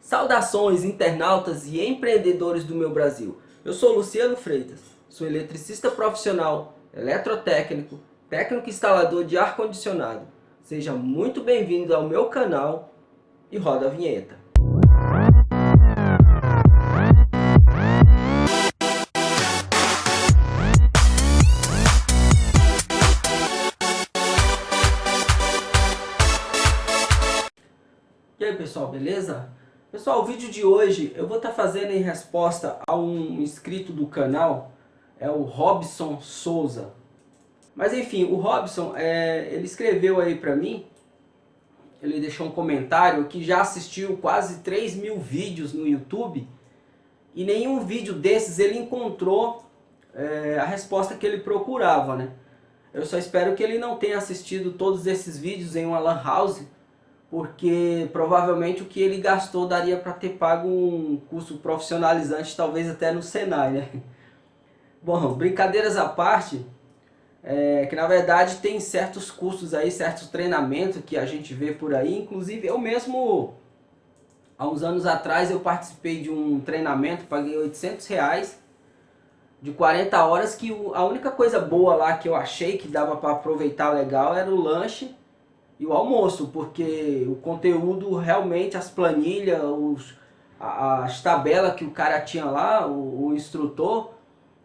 Saudações, internautas e empreendedores do meu Brasil. Eu sou Luciano Freitas, sou eletricista profissional, eletrotécnico, técnico instalador de ar-condicionado. Seja muito bem-vindo ao meu canal e roda a vinheta. E aí pessoal, beleza? Pessoal, o vídeo de hoje eu vou estar fazendo em resposta a um inscrito do canal, é o Robson Souza. Mas enfim, o Robson, ele escreveu aí pra mim, ele deixou um comentário que já assistiu quase 3.000 vídeos no YouTube e nenhum vídeo desses ele encontrou a resposta que ele procurava, né? Eu só espero que ele não tenha assistido todos esses vídeos em uma lan house, porque provavelmente o que ele gastou daria para ter pago um curso profissionalizante, talvez até no Senai, né? Bom, brincadeiras à parte, que na verdade tem certos cursos aí, certos treinamentos que a gente vê por aí, inclusive eu mesmo, há uns anos atrás eu participei de um treinamento, paguei R$ 800, de 40 horas, que a única coisa boa lá que eu achei que dava para aproveitar legal era o lanche e o almoço, porque o conteúdo realmente, as planilhas, as tabelas que o cara tinha lá, o instrutor,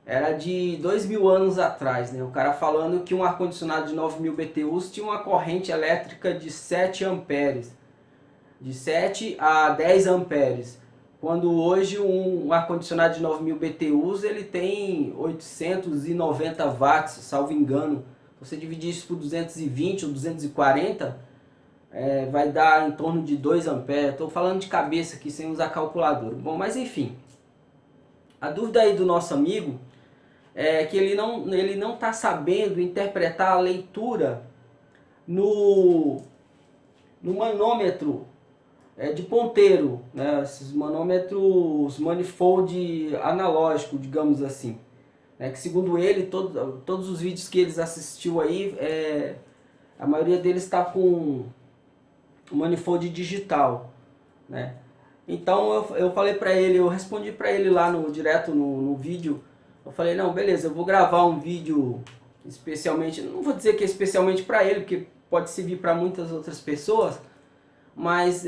era de 2.000 anos atrás, né? O cara falando que um ar-condicionado de 9.000 BTUs tinha uma corrente elétrica de 7 amperes, de 7 a 10 amperes. Quando hoje um ar-condicionado de 9.000 BTUs ele tem 890 watts, salvo engano. Você dividir isso por 220 ou 240, vai dar em torno de 2 amperes. Estou falando de cabeça aqui sem usar calculadora. Bom, mas enfim, a dúvida aí do nosso amigo é que ele não está sabendo interpretar a leitura no manômetro de ponteiro, né? Esses manômetros manifold analógico, digamos assim, né? Que segundo ele, todos os vídeos que eles assistiu aí, a maioria deles está com o manifold digital, né? Então eu falei para ele, eu respondi para ele lá direto no vídeo. Eu falei, não, beleza, eu vou gravar um vídeo especialmente, não vou dizer que é especialmente para ele, porque pode servir para muitas outras pessoas, mas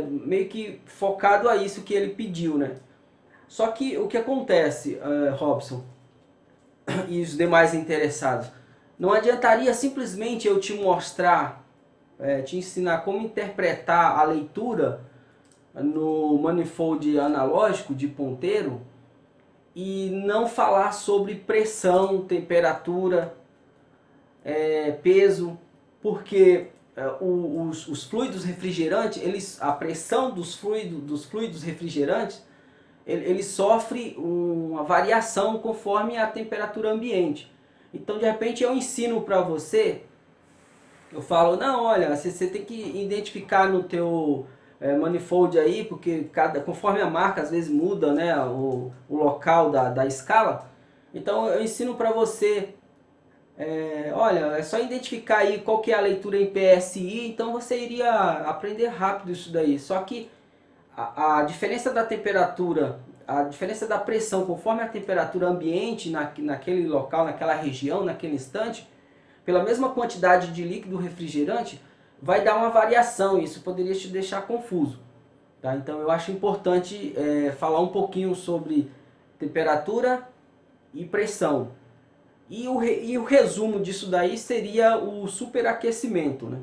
meio que focado a isso que ele pediu, né? Só que o que acontece, Robson e os demais interessados, não adiantaria simplesmente eu te mostrar, te ensinar como interpretar a leitura no manifold analógico de ponteiro e não falar sobre pressão, temperatura, peso, porque os fluidos refrigerantes, a pressão dos fluidos refrigerantes, ele sofre uma variação conforme a temperatura ambiente. Então de repente eu ensino para você, eu falo, não, olha, você tem que identificar no teu manifold aí, porque conforme a marca às vezes muda, né, o local da escala. Então eu ensino para você, olha, é só identificar aí qual que é a leitura em PSI, então você iria aprender rápido isso daí. Só que a diferença da temperatura, a diferença da pressão conforme a temperatura ambiente naquele local, naquela região, naquele instante, pela mesma quantidade de líquido refrigerante, vai dar uma variação, e isso poderia te deixar confuso. Tá? Então eu acho importante falar um pouquinho sobre temperatura e pressão. E o resumo disso daí seria o superaquecimento, né?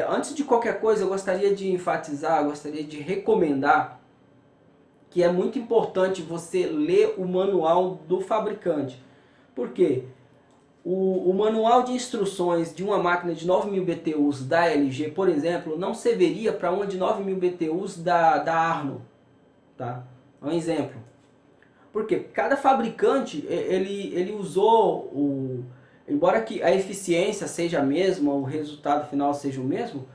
Antes de qualquer coisa eu gostaria de enfatizar, gostaria de recomendar que é muito importante você ler o manual do fabricante. Por quê? O manual de instruções de uma máquina de 9.000 BTUs da LG, por exemplo, não serviria para uma de 9.000 BTUs da Arno. Tá? Um exemplo. Porque cada fabricante ele usou, embora que a eficiência seja a mesma, o resultado final seja o mesmo,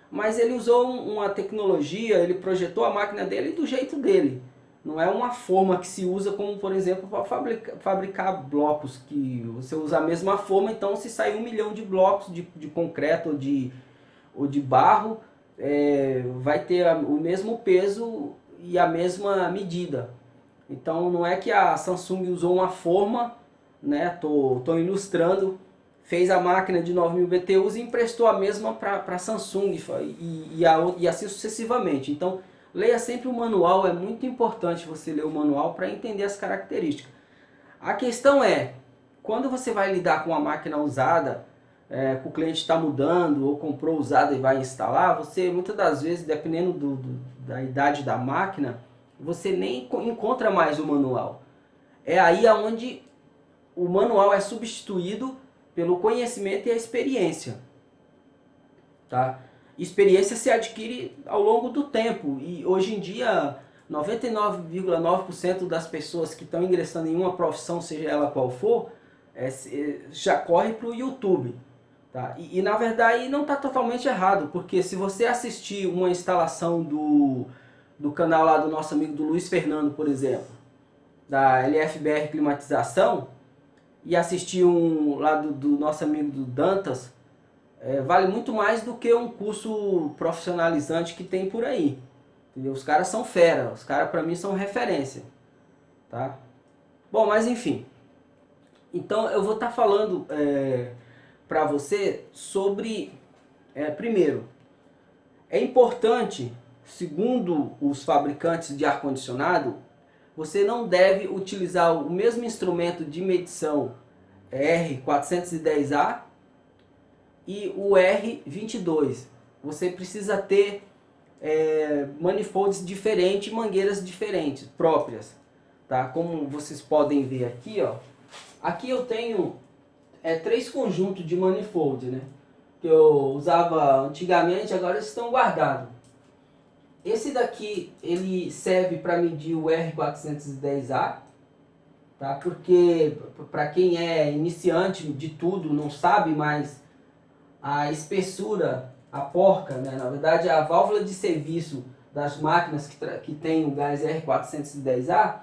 mas ele usou uma tecnologia, ele projetou a máquina dele do jeito dele. Não é uma forma que se usa como, por exemplo, para fabricar blocos, que você usa a mesma forma, então se sair 1 milhão de blocos de concreto ou de barro, vai ter o mesmo peso e a mesma medida. Então não é que a Samsung usou uma forma, né? Tô ilustrando, fez a máquina de 9000 BTUs e emprestou a mesma para a Samsung e assim sucessivamente. Então leia sempre o manual, é muito importante você ler o manual para entender as características. A questão é, quando você vai lidar com uma máquina usada, que o cliente está mudando ou comprou usada e vai instalar, você muitas das vezes, dependendo da idade da máquina, você nem encontra mais o manual. É aí onde o manual é substituído pelo conhecimento e a experiência. Tá? Experiência se adquire ao longo do tempo e hoje em dia 99,9% das pessoas que estão ingressando em uma profissão, seja ela qual for, já corre para o YouTube. Tá? E na verdade não está totalmente errado, porque se você assistir uma instalação do canal lá do nosso amigo do Luiz Fernando, por exemplo, da LFBR Climatização, e assistir um lá do nosso amigo do Dantas, vale muito mais do que um curso profissionalizante que tem por aí. Entendeu? Os caras são fera, os caras para mim são referência. Tá? Bom, mas enfim. Então eu vou estar falando para você sobre, primeiro, é importante, segundo os fabricantes de ar-condicionado, você não deve utilizar o mesmo instrumento de medição R410A e o R22. Você precisa ter manifolds diferentes, mangueiras diferentes, próprias. Tá? Como vocês podem ver aqui, ó, aqui eu tenho 3 conjuntos de manifold, né? Que eu usava antigamente, agora estão guardados. Esse daqui ele serve para medir o R410A, tá? Porque para quem é iniciante de tudo, não sabe mais a espessura, a porca, né? Na verdade a válvula de serviço das máquinas que tem o gás R410A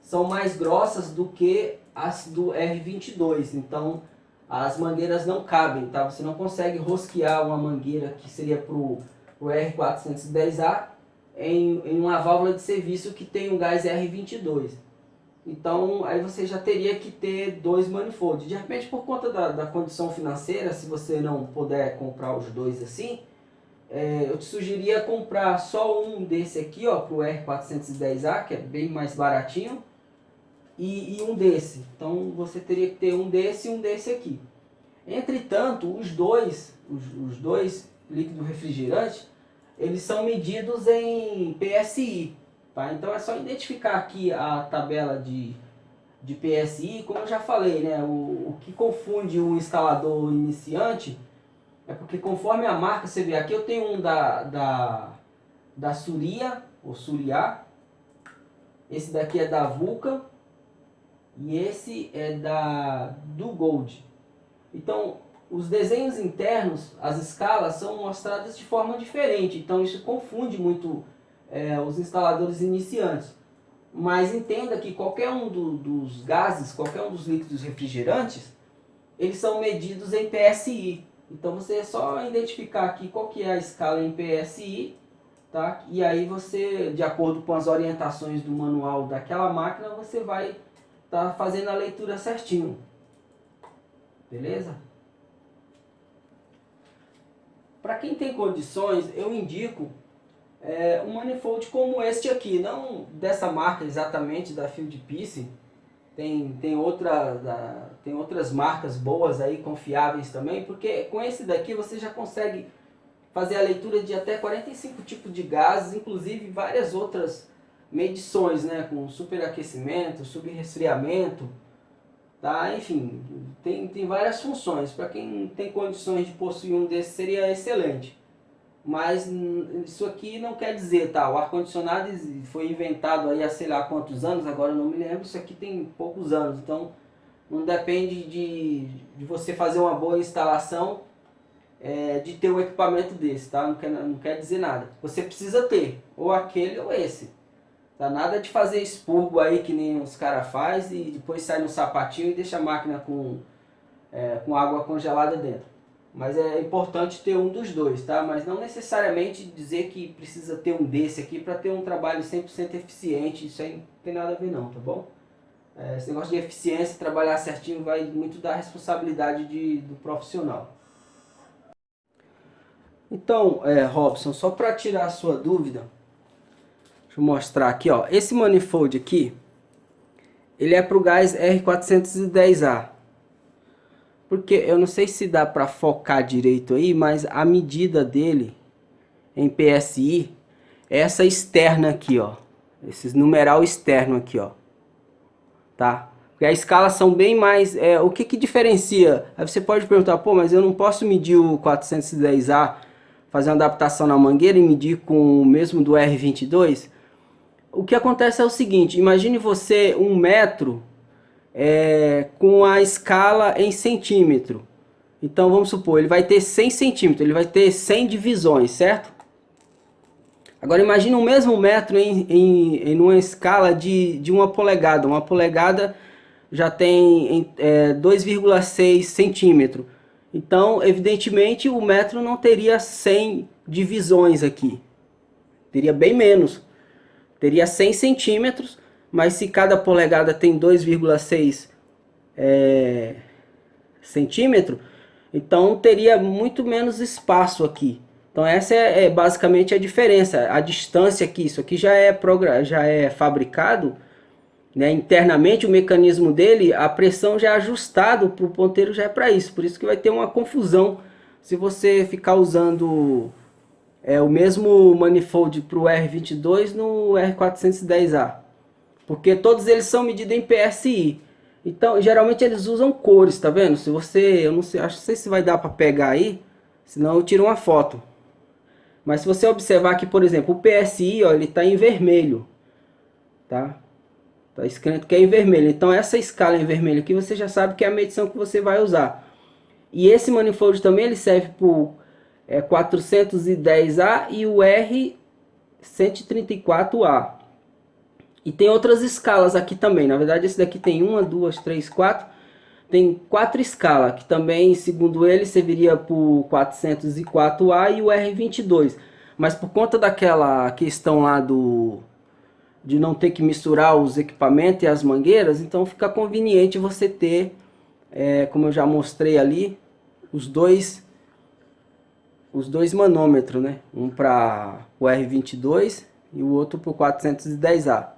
são mais grossas do que as do R22, então as mangueiras não cabem, tá? Você não consegue rosquear uma mangueira que seria para o R410A em uma válvula de serviço que tem o gás R22. Então aí você já teria que ter 2 manifolds. De repente, por conta da condição financeira, se você não puder comprar os dois assim, eu te sugeriria comprar só um desse aqui, ó, para o R410A, que é bem mais baratinho, e um desse. Então você teria que ter um desse e um desse aqui. Entretanto, os dois líquidos refrigerantes, eles são medidos em PSI. Tá? Então é só identificar aqui a tabela de PSI, como eu já falei, né? O que confunde o instalador iniciante é porque conforme a marca, você vê aqui eu tenho um da Suria, ou Suria, esse daqui é da Vulcan e esse é do Gold. Então os desenhos internos, as escalas são mostradas de forma diferente, então isso confunde muito os instaladores iniciantes. Mas entenda que qualquer um dos gases, qualquer um dos líquidos refrigerantes, eles são medidos em PSI. Então você é só identificar aqui qual que é a escala em PSI, tá? E aí você, de acordo com as orientações do manual daquela máquina, você vai estar fazendo a leitura certinho. Beleza? Para quem tem condições, eu indico um manifold como este aqui, não dessa marca exatamente, da Field Piece. Tem outras marcas boas aí, confiáveis também, porque com esse daqui você já consegue fazer a leitura de até 45 tipos de gases, inclusive várias outras medições, né, com superaquecimento, subresfriamento, tá? Enfim, tem várias funções. Para quem tem condições de possuir um desses seria excelente. Mas isso aqui não quer dizer, tá? O ar-condicionado foi inventado aí há sei lá quantos anos, agora eu não me lembro, isso aqui tem poucos anos, então não depende de você fazer uma boa instalação, de ter um equipamento desse, tá? Não quer dizer nada. Você precisa ter, ou aquele ou esse. Tá? Nada de fazer expurgo aí que nem os caras faz e depois sai no sapatinho e deixa a máquina com água congelada dentro. Mas é importante ter um dos dois, tá? Mas não necessariamente dizer que precisa ter um desse aqui para ter um trabalho 100% eficiente. Isso aí não tem nada a ver não, tá bom? Esse negócio de eficiência, trabalhar certinho, vai muito da responsabilidade do profissional. Então, Robson, só para tirar a sua dúvida, deixa eu mostrar aqui, ó. Esse manifold aqui, ele é para o gás R410A. Porque eu não sei se dá para focar direito aí, mas a medida dele em PSI é essa externa aqui, ó. Esses numeral externo aqui, ó. Tá? Porque as escalas são bem mais... o que que diferencia? Aí você pode perguntar, pô, mas eu não posso medir o 410A, fazer uma adaptação na mangueira e medir com o mesmo do R22? O que acontece é o seguinte, imagine você 1 metro com a escala em centímetro. Então vamos supor, ele vai ter 100 centímetros, ele vai ter 100 divisões, certo? Agora imagine o mesmo metro em uma escala de 1 polegada. 1 polegada já tem 2,6 centímetros. Então, evidentemente, o metro não teria 100 divisões aqui. Teria bem menos. Teria 100 centímetros, mas se cada polegada tem 2,6 centímetro, então teria muito menos espaço aqui. Então essa é basicamente a diferença. A distância aqui, isso aqui já é fabricado, né, internamente. O mecanismo dele, a pressão já é ajustado para o ponteiro, já é para isso. Por isso que vai ter uma confusão se você ficar usando o mesmo manifold para o R22 no R410A. Porque todos eles são medidos em PSI. Então, geralmente eles usam cores, tá vendo? Se você, eu não sei, acho que não sei se vai dar para pegar aí, senão eu tiro uma foto. Mas se você observar aqui, por exemplo, o PSI, ó, ele está em vermelho, tá? Tá escrito que é em vermelho. Então essa escala em vermelho aqui você já sabe que é a medição que você vai usar. E esse manifold também ele serve para o 410A e o R134A. E tem outras escalas aqui também. Na verdade esse daqui tem 1, 2, 3, 4. Tem 4 escalas, que também, segundo ele, serviria para o 404A e o R22. Mas por conta daquela questão lá de não ter que misturar os equipamentos e as mangueiras, então fica conveniente você ter, como eu já mostrei ali, os dois manômetros, né? Um para o R22 e o outro para o 410A,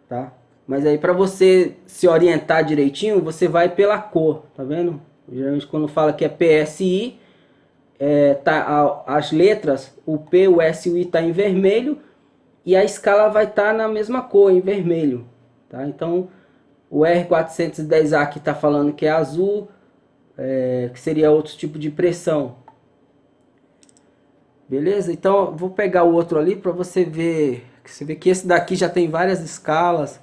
tá? Mas aí para você se orientar direitinho, você vai pela cor, tá vendo? Geralmente quando fala que é PSI, as letras, o P, o S e o I tá em vermelho e a escala vai estar na mesma cor, em vermelho, tá? Então o R410A aqui tá falando que é azul, que seria outro tipo de pressão. Beleza? Então vou pegar o outro ali para você ver. Você vê que esse daqui já tem várias escalas.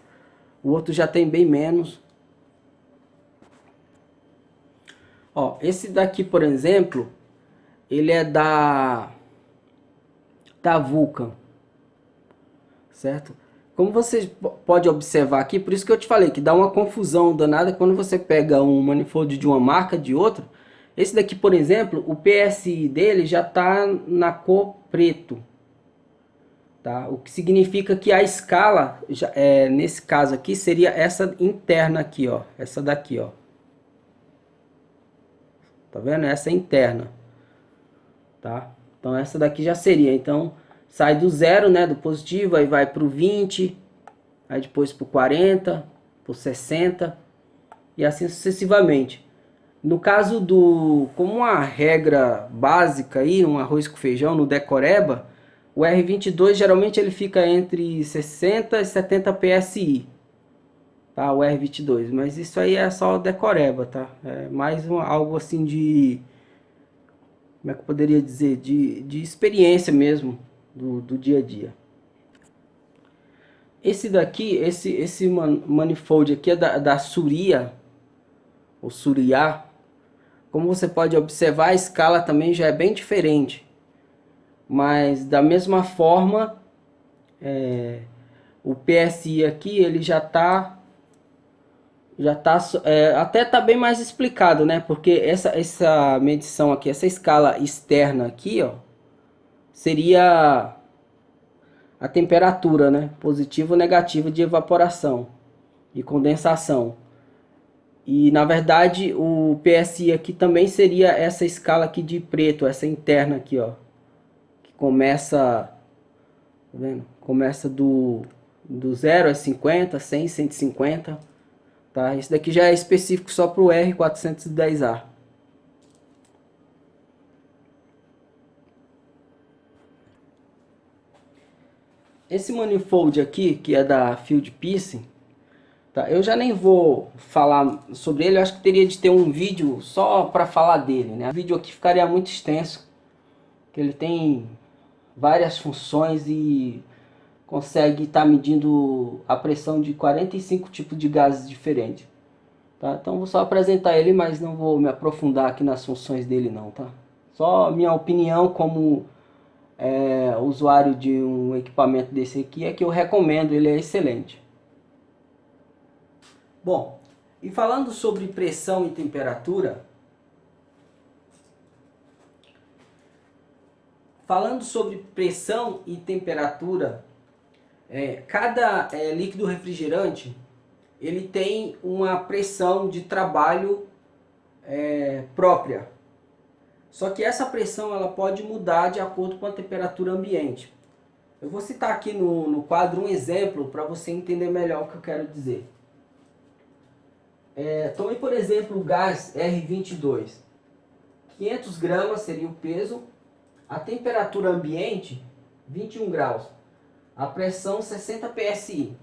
O outro já tem bem menos. Ó, esse daqui, por exemplo, ele é da Vulcan, certo? Como você pode observar aqui, por isso que eu te falei que dá uma confusão danada quando você pega um manifold de uma marca de outra. Esse daqui, por exemplo, o PSI dele já está na cor preto. Tá? O que significa que a escala, nesse caso aqui, seria essa interna aqui, ó. Essa daqui, ó. Tá vendo? Essa é interna. Tá? Então essa daqui já seria. Então sai do 0, né? Do positivo, aí vai pro 20, aí depois pro 40, pro 60 e assim sucessivamente. No caso como uma regra básica aí, um arroz com feijão, no decoreba, o R22 geralmente ele fica entre 60 e 70 PSI, tá? O R22, mas isso aí é só decoreba, tá? É mais algo assim de, como é que eu poderia dizer, de experiência mesmo do dia a dia. Esse daqui, esse manifold aqui é da Surya, ou Surya. Como você pode observar, a escala também já é bem diferente. Mas da mesma forma, o PSI aqui ele já está já tá, até tá bem mais explicado, né? Porque essa medição aqui, essa escala externa aqui, ó, seria a temperatura, né? Positiva ou negativa de evaporação e condensação. E na verdade o PSI aqui também seria essa escala aqui de preto, essa interna aqui, ó, que começa, tá vendo? Começa do 0 a 50, 100, 150, tá? Isso daqui já é específico só para o R410A. Esse manifold aqui, que é da Field Piece, tá? Eu já nem vou falar sobre ele, eu acho que teria de ter um vídeo só para falar dele, né? O vídeo aqui ficaria muito extenso, que ele tem várias funções e consegue estar medindo a pressão de 45 tipos de gases diferentes, tá? Então vou só apresentar ele, mas não vou me aprofundar aqui nas funções dele não, tá? Só minha opinião como usuário de um equipamento desse aqui é que eu recomendo, ele é excelente. Bom, e falando sobre pressão e temperatura, cada líquido refrigerante ele tem uma pressão de trabalho própria. Só que essa pressão ela pode mudar de acordo com a temperatura ambiente. Eu vou citar aqui no quadro um exemplo para você entender melhor o que eu quero dizer. Tome por exemplo o gás R22. 500 gramas seria o peso, a temperatura ambiente 21 graus, a pressão 60 psi.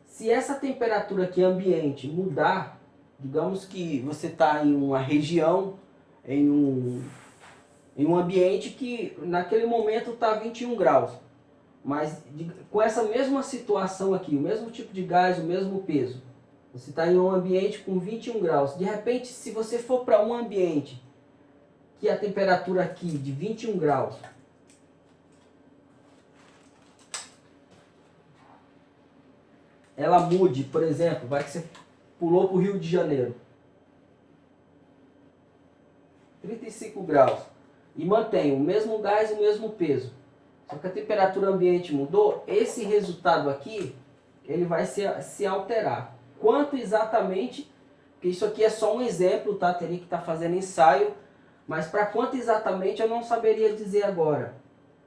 Se essa temperatura aqui ambiente mudar, digamos que você está em uma região, em um ambiente que naquele momento está 21 graus, mas com essa mesma situação aqui, o mesmo tipo de gás, o mesmo peso, você está em um ambiente com 21 graus. De repente, se você for para um ambiente que a temperatura aqui de 21 graus ela mude, por exemplo, vai que você pulou para o Rio de Janeiro, 35 graus, e mantém o mesmo gás e o mesmo peso, só que a temperatura ambiente mudou, esse resultado aqui ele vai se alterar. Quanto exatamente, porque isso aqui é só um exemplo, tá? Teria que estar fazendo ensaio, mas para quanto exatamente eu não saberia dizer agora.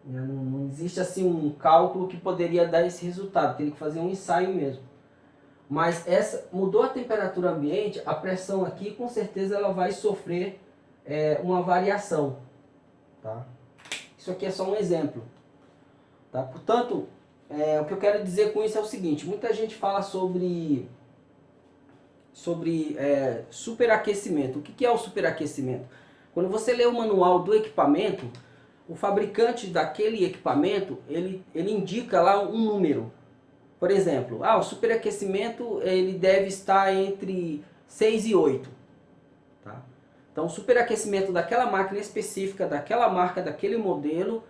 Não existe assim um cálculo que poderia dar esse resultado, teria que fazer um ensaio mesmo. Mas mudou a temperatura ambiente, a pressão aqui com certeza ela vai sofrer uma variação, tá? Isso aqui é só um exemplo, tá? Portanto, o que eu quero dizer com isso é o seguinte: muita gente fala sobre superaquecimento. O que é o superaquecimento? Quando você lê o manual do equipamento, o fabricante daquele equipamento ele indica lá um número. Por exemplo, o superaquecimento ele deve estar entre 6 e 8. Tá? Então o superaquecimento daquela máquina específica, daquela marca, daquele modelo,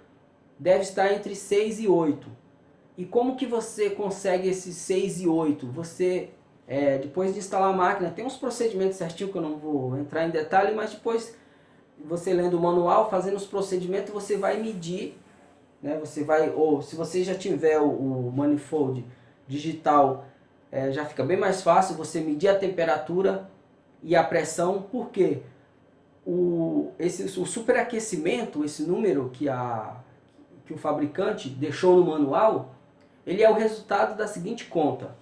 deve estar entre 6 e 8. E como que você consegue esses 6 e 8? Você, depois de instalar a máquina, tem uns procedimentos certinho que eu não vou entrar em detalhe, mas depois você lendo o manual, fazendo os procedimentos, você vai medir, né? Ou se você já tiver o manifold digital, já fica bem mais fácil você medir a temperatura e a pressão, porque o superaquecimento, esse número que o fabricante deixou no manual, ele é o resultado da seguinte conta.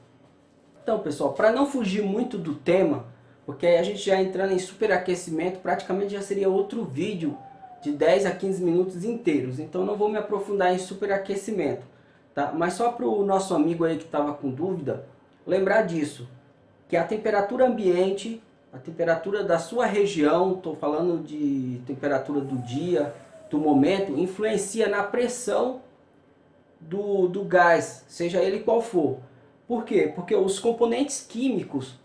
Então pessoal, para não fugir muito do tema, porque aí a gente já entrando em superaquecimento, praticamente já seria outro vídeo de 10 a 15 minutos inteiros. Então não vou me aprofundar em superaquecimento, tá? Mas só para o nosso amigo aí que estava com dúvida, lembrar disso, que a temperatura ambiente, a temperatura da sua região, estou falando de temperatura do dia, do momento, influencia na pressão do gás, seja ele qual for. Por quê? Porque os componentes químicos,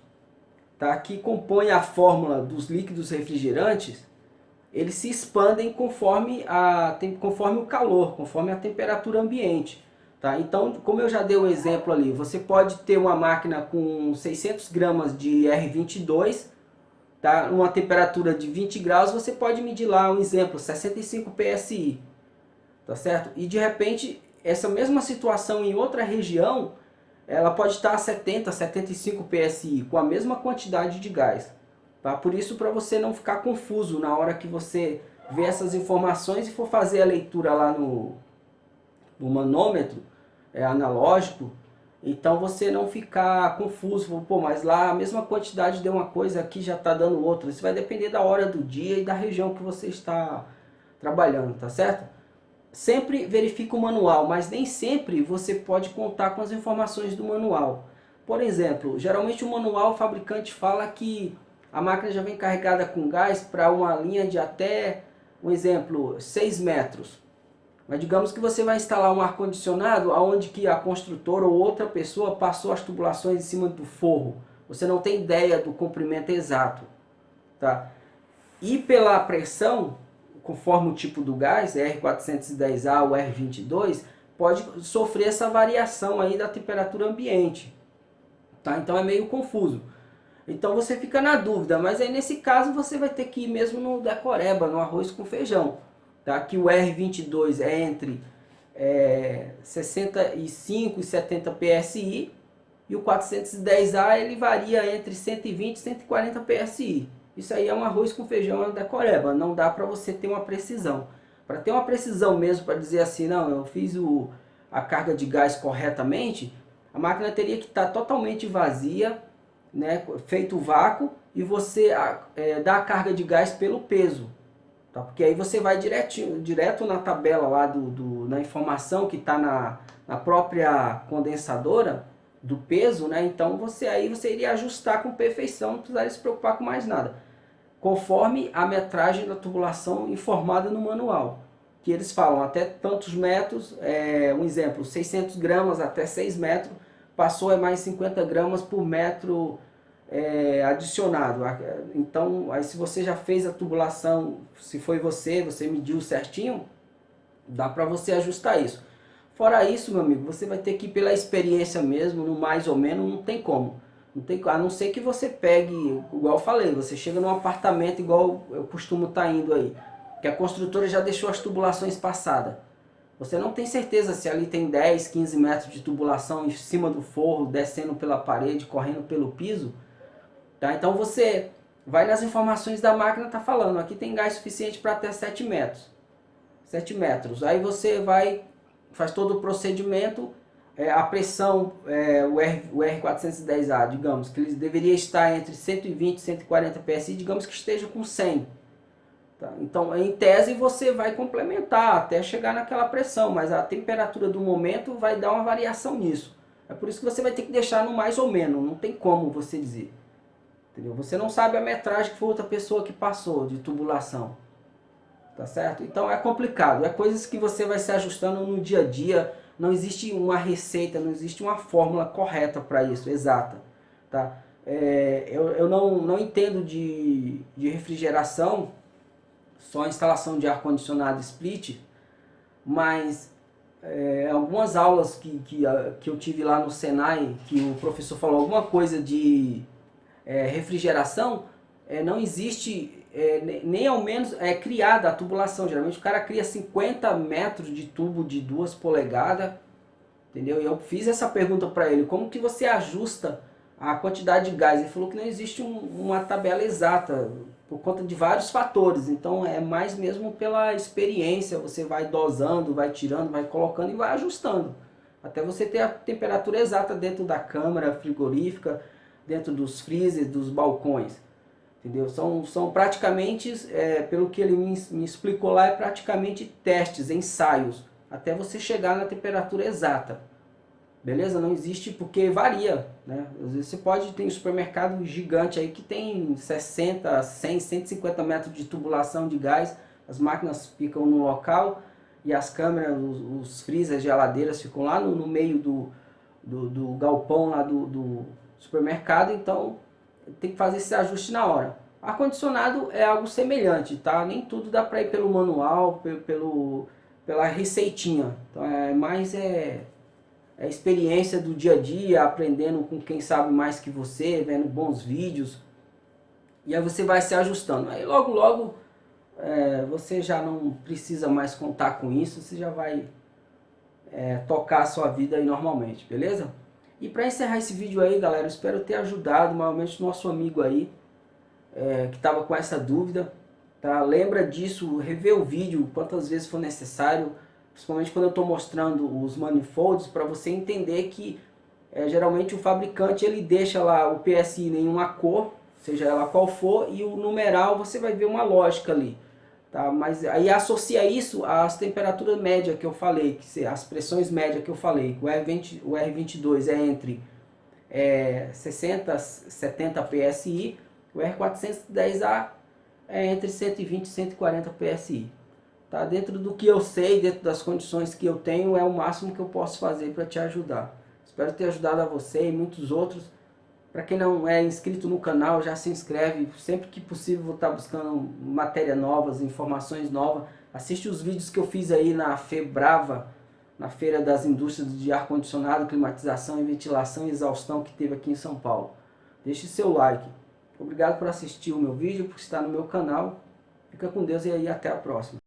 tá, que compõem a fórmula dos líquidos refrigerantes, eles se expandem conforme o calor, conforme a temperatura ambiente. Tá? Tá? Então, como eu já dei o exemplo ali, você pode ter uma máquina com 600 gramas de R22, tá? Uma temperatura de 20 graus, você pode medir lá um exemplo, 65 PSI, tá certo? E de repente, essa mesma situação em outra região, ela pode estar a 70, 75 PSI, com a mesma quantidade de gás. Tá? Por isso, para você não ficar confuso na hora que você vê essas informações e for fazer a leitura lá no manômetro analógico, então você não ficar confuso, pô, mas lá a mesma quantidade deu uma coisa, aqui já está dando outra. Isso vai depender da hora do dia e da região que você está trabalhando, tá certo? Sempre verifica o manual, mas nem sempre você pode contar com as informações do manual. Por exemplo, geralmente o manual o fabricante fala que a máquina já vem carregada com gás para uma linha de até, um exemplo, 6 metros. Mas digamos que você vai instalar um ar-condicionado onde que a construtora ou outra pessoa passou as tubulações em cima do forro. Você não tem ideia do comprimento exato. Tá? E pela pressão, conforme o tipo do gás, R410A ou R22, pode sofrer essa variação aí da temperatura ambiente. Tá? Então é meio confuso. Então você fica na dúvida, mas aí nesse caso você vai ter que ir mesmo no decoreba, no arroz com feijão. Tá? Que o R22 é entre 65 e 70 PSI e o 410A ele varia entre 120 e 140 PSI. Isso aí é um arroz com feijão, é um decoreba, não dá para você ter uma precisão. Para ter uma precisão mesmo, para dizer assim, não, eu fiz a carga de gás corretamente, a máquina teria que estar totalmente vazia, né, feito o vácuo, e você dá a carga de gás pelo peso. Tá? Porque aí você vai direto na tabela lá, na informação que está na própria condensadora, do peso, né? Então você iria ajustar com perfeição, não precisaria se preocupar com mais nada. Conforme a metragem da tubulação informada no manual. Que eles falam até tantos metros, um exemplo, 600 gramas até 6 metros, passou mais 50 gramas por metro adicionado. Então, aí se você já fez a tubulação, se foi você mediu certinho, dá para você ajustar isso. Fora isso, meu amigo, você vai ter que ir pela experiência mesmo, no mais ou menos, não tem como. Não tem, a não ser que você pegue, igual eu falei, você chega num apartamento igual eu costumo estar indo aí, que a construtora já deixou as tubulações passadas. Você não tem certeza se ali tem 10, 15 metros de tubulação em cima do forro, descendo pela parede, correndo pelo piso. Tá? Então você vai nas informações da máquina, tá falando, aqui tem gás suficiente para até 7 metros. 7 metros. Aí você faz todo o procedimento, a pressão, o R410A, digamos, que ele deveria estar entre 120 e 140 PSI, digamos que esteja com 100. Tá? Então, em tese, você vai complementar até chegar naquela pressão, mas a temperatura do momento vai dar uma variação nisso. É por isso que você vai ter que deixar no mais ou menos, não tem como você dizer. Entendeu? Você não sabe a metragem que foi outra pessoa que passou de tubulação. Tá certo? Então é complicado, é coisas que você vai se ajustando no dia a dia, não existe uma receita, não existe uma fórmula correta para isso, exata. Tá? Eu não entendo de refrigeração, só a instalação de ar-condicionado split, mas algumas aulas que eu tive lá no Senai, que o professor falou alguma coisa de refrigeração, não existe nem ao menos criada a tubulação. Geralmente o cara cria 50 metros de tubo de 2 polegadas, entendeu? E eu fiz essa pergunta para ele, como que você ajusta a quantidade de gás? Ele falou que não existe uma tabela exata, por conta de vários fatores. Então é mais mesmo pela experiência, você vai dosando, vai tirando, vai colocando e vai ajustando. Até você ter a temperatura exata dentro da câmara frigorífica, dentro dos freezers, dos balcões. Entendeu? São praticamente, pelo que ele me explicou lá, é praticamente testes, ensaios, até você chegar na temperatura exata. Beleza? Não existe, porque varia, né? Às vezes você tem um supermercado gigante aí que tem 60, 100, 150 metros de tubulação de gás, as máquinas ficam no local e as câmeras, os freezers, geladeiras ficam lá no meio do galpão lá do supermercado, então tem que fazer esse ajuste na hora. Ar-condicionado é algo semelhante, tá? Nem tudo dá para ir pelo manual, pela receitinha. Então experiência do dia a dia, aprendendo com quem sabe mais que você, vendo bons vídeos. E aí você vai se ajustando. Aí logo, logo você já não precisa mais contar com isso, você já vai tocar a sua vida aí normalmente, beleza? E para encerrar esse vídeo aí, galera, eu espero ter ajudado maiormente o nosso amigo aí, que estava com essa dúvida. Tá? Lembra disso, rever o vídeo quantas vezes for necessário, principalmente quando eu estou mostrando os manifolds, para você entender que geralmente o fabricante ele deixa lá o PSI em uma cor, seja ela qual for, e o numeral você vai ver uma lógica ali. Tá? Mas aí associa isso às temperaturas médias que eu falei, as pressões médias que eu falei. O R22 é entre 60 70 PSI, o R410A é entre 120 e 140 PSI. Tá? Dentro do que eu sei, dentro das condições que eu tenho, é o máximo que eu posso fazer para te ajudar. Espero ter ajudado a você e muitos outros. Para quem não é inscrito no canal, já se inscreve. Sempre que possível vou estar buscando matéria novas, informações novas. Assiste os vídeos que eu fiz aí na Febrava, na Feira das Indústrias de Ar-Condicionado, Climatização, Ventilação e Exaustão que teve aqui em São Paulo. Deixe seu like. Obrigado por assistir o meu vídeo, por estar no meu canal. Fica com Deus e aí até a próxima.